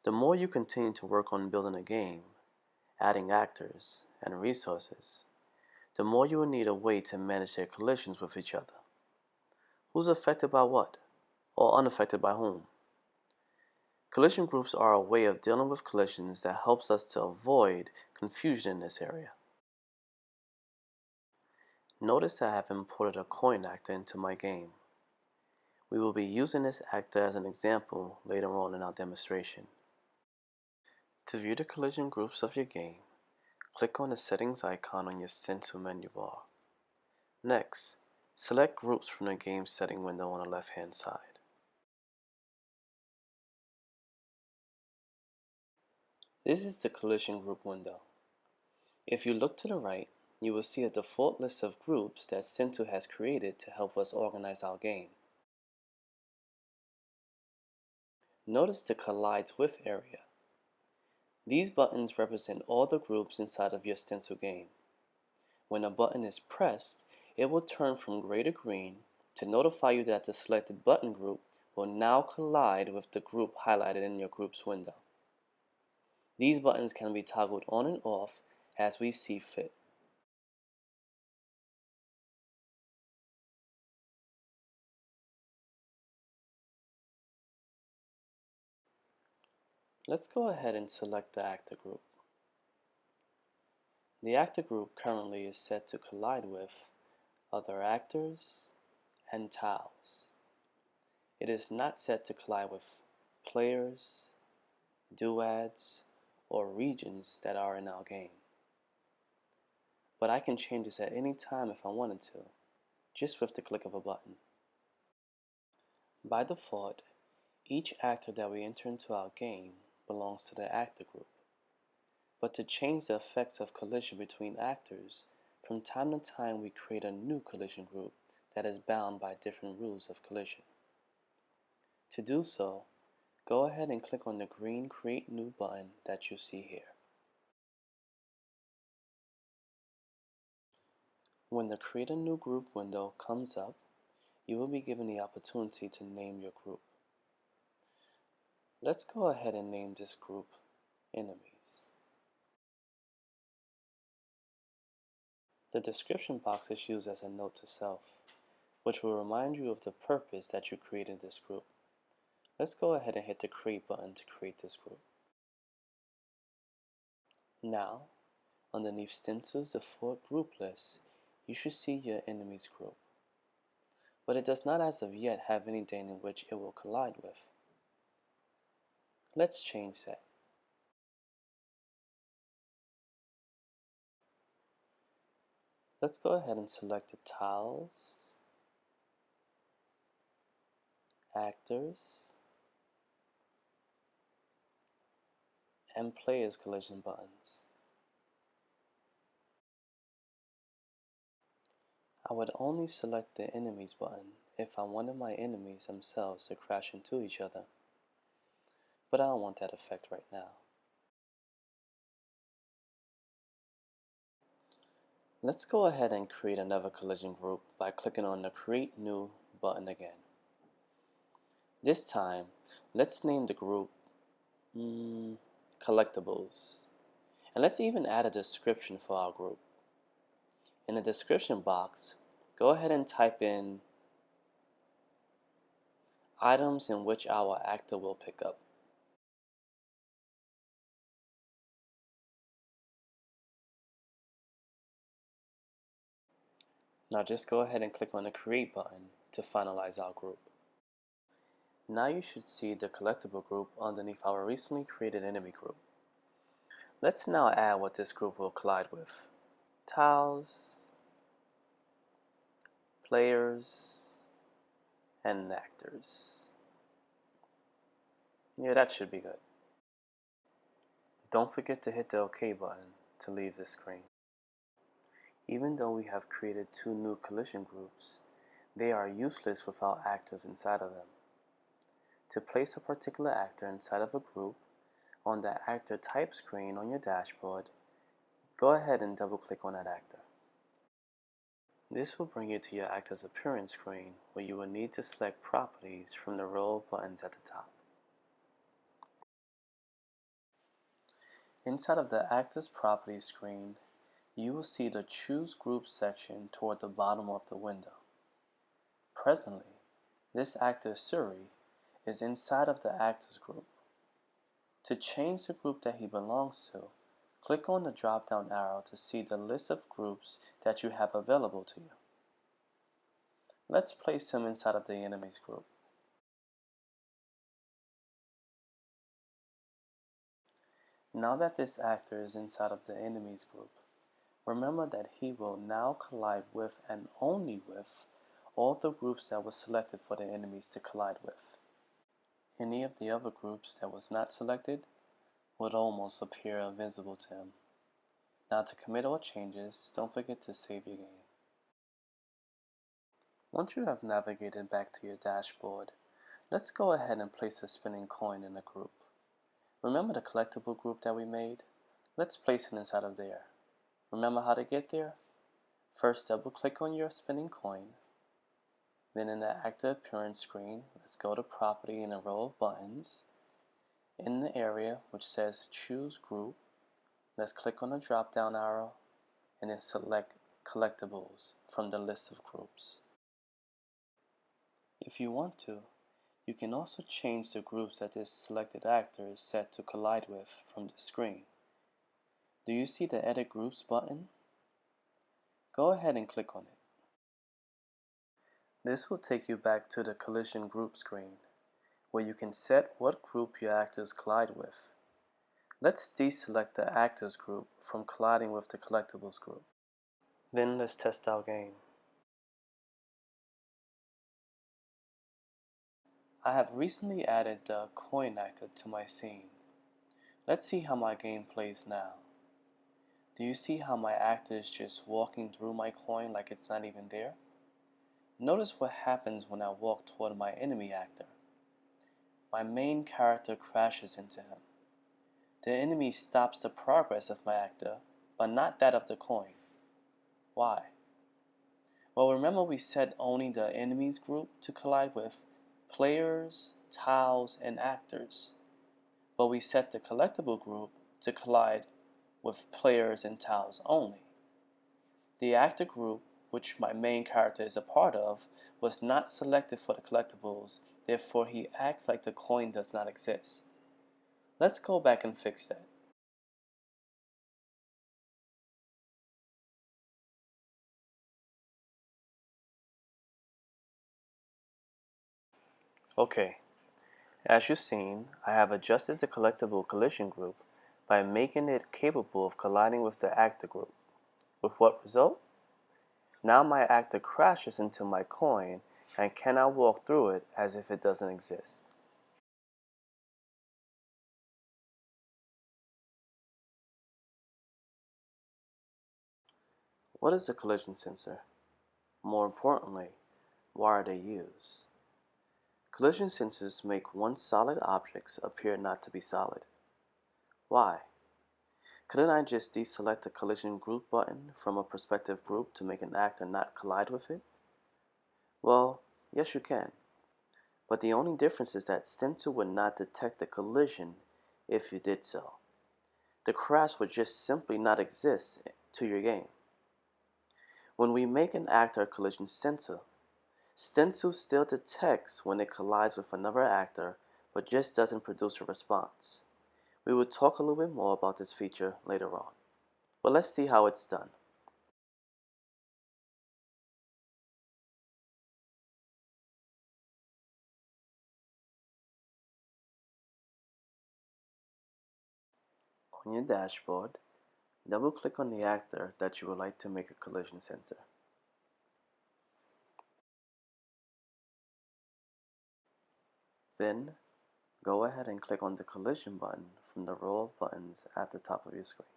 The more you continue to work on building a game, adding actors and resources, the more you will need a way to manage their collisions with each other. Who's affected by what, or unaffected by whom? Collision groups are a way of dealing with collisions that helps us to avoid confusion in this area. Notice that I have imported a coin actor into my game. We will be using this actor as an example later on in our demonstration. To view the collision groups of your game, click on the settings icon on your stencil menu bar. Next, select groups from the game setting window on the left hand side. This is the collision group window. If you look to the right, you will see a default list of groups that Pt.2 has created to help us organize our game. Notice the Collides With area. These buttons represent all the groups inside of your Pt.2 game. When a button is pressed, it will turn from gray to green to notify you that the selected button group will now collide with the group highlighted in your group's window. These buttons can be toggled on and off as we see fit. Let's go ahead and select the actor group. The actor group currently is set to collide with other actors and tiles. It is not set to collide with players, duads, or regions that are in our game. But I can change this at any time if I wanted to, just with the click of a button. By default, each actor that we enter into our game belongs to the actor group. But to change the effects of collision between actors, from time to time we create a new collision group that is bound by different rules of collision. To do so, go ahead and click on the green Create New button that you see here. When the Create a New Group window comes up, you will be given the opportunity to name your group. Let's go ahead and name this group Enemies. The description box is used as a note to self, which will remind you of the purpose that you created this group. Let's go ahead and hit the Create button to create this group. Now, underneath Stencil's default group list, you should see your Enemies group. But it does not as of yet have anything in which it will collide with. Let's change that. Let's go ahead and select the Tiles, Actors, and Players collision buttons. I would only select the Enemies button if I wanted my enemies themselves to crash into each other, but I don't want that effect right now. Let's go ahead and create another collision group by clicking on the Create New button again. This time, let's name the group Collectibles, and let's even add a description for our group. In the description box, go ahead and type in items in which our actor will pick up. Now just go ahead and click on the Create button to finalize our group. Now you should see the collectible group underneath our recently created enemy group. Let's now add what this group will collide with. Tiles, players, and actors. Yeah, that should be good. Don't forget to hit the OK button to leave the screen. Even though we have created two new collision groups, they are useless without actors inside of them. To place a particular actor inside of a group, on the Actor Type screen on your dashboard, go ahead and double-click on that actor. This will bring you to your Actor's Appearance screen, where you will need to select Properties from the row of buttons at the top. Inside of the Actors Properties screen, you will see the Choose Group section toward the bottom of the window. Presently, this actor Suri is inside of the Actors group. To change the group that he belongs to, click on the drop-down arrow to see the list of groups that you have available to you. Let's place him inside of the Enemies group. Now that this actor is inside of the Enemies group, remember that he will now collide with and only with all the groups that were selected for the enemies to collide with. Any of the other groups that was not selected would almost appear invisible to him. Now to commit all changes, don't forget to save your game. Once you have navigated back to your dashboard, let's go ahead and place a spinning coin in the group. Remember the collectible group that we made? Let's place it inside of there. Remember how to get there? First, double click on your spinning coin. Then in the Actor Appearance screen, let's go to Property in a row of buttons. In the area which says Choose Group, let's click on the drop-down arrow and then select Collectibles from the list of groups. If you want to, you can also change the groups that this selected actor is set to collide with from the screen. Do you see the Edit Groups button? Go ahead and click on it. This will take you back to the Collision Group screen, where you can set what group your actors collide with. Let's deselect the Actors group from colliding with the Collectibles group. Then let's test our game. I have recently added the coin actor to my scene. Let's see how my game plays now. Do you see how my actor is just walking through my coin like it's not even there? Notice what happens when I walk toward my enemy actor. My main character crashes into him. The enemy stops the progress of my actor, but not that of the coin. Why? Well, remember we set only the enemies group to collide with players, tiles, and actors. But we set the collectible group to collide with players and tiles only. The actor group, which my main character is a part of, was not selected for the collectibles, therefore he acts like the coin does not exist. Let's go back and fix that. Okay, as you've seen, I have adjusted the collectible collision group by making it capable of colliding with the actor group. With what result? Now my actor crashes into my coin and cannot walk through it as if it doesn't exist. What is a collision sensor? More importantly, why are they used? Collision sensors make once solid objects appear not to be solid. Why? Couldn't I just deselect the collision group button from a prospective group to make an actor not collide with it? Well, yes you can. But the only difference is that sensor would not detect the collision if you did so. The crash would just simply not exist to your game. When we make an actor a collision sensor, Stencil still detects when it collides with another actor, but just doesn't produce a response. We will talk a little bit more about this feature later on. But let's see how it's done. On your dashboard, double-click on the actor that you would like to make a collision sensor. Then, go ahead and click on the collision button from the row of buttons at the top of your screen.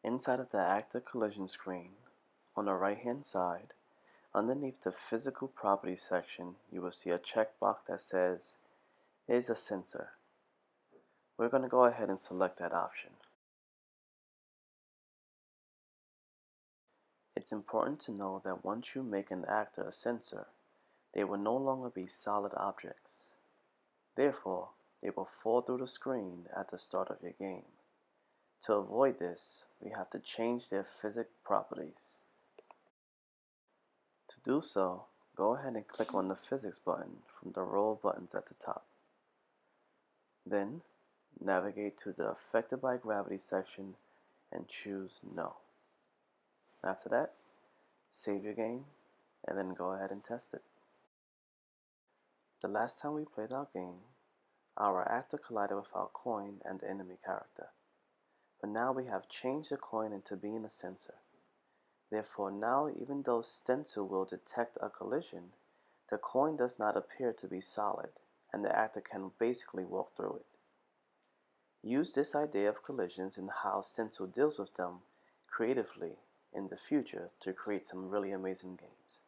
Inside of the actor collision screen, on the right-hand side, underneath the physical properties section, you will see a checkbox that says, is a sensor. We're going to go ahead and select that option. It's important to know that once you make an actor a sensor, they will no longer be solid objects. Therefore, it will fall through the screen at the start of your game. To avoid this, we have to change their physics properties. To do so, go ahead and click on the physics button from the row of buttons at the top. Then, navigate to the Affected by Gravity section and choose No. After that, save your game and then go ahead and test it. The last time we played our game, our actor collided with our coin and the enemy character. But now we have changed the coin into being a sensor. Therefore now, even though stencil will detect a collision, the coin does not appear to be solid, and the actor can basically walk through it. Use this idea of collisions and how stencil deals with them creatively in the future to create some really amazing games.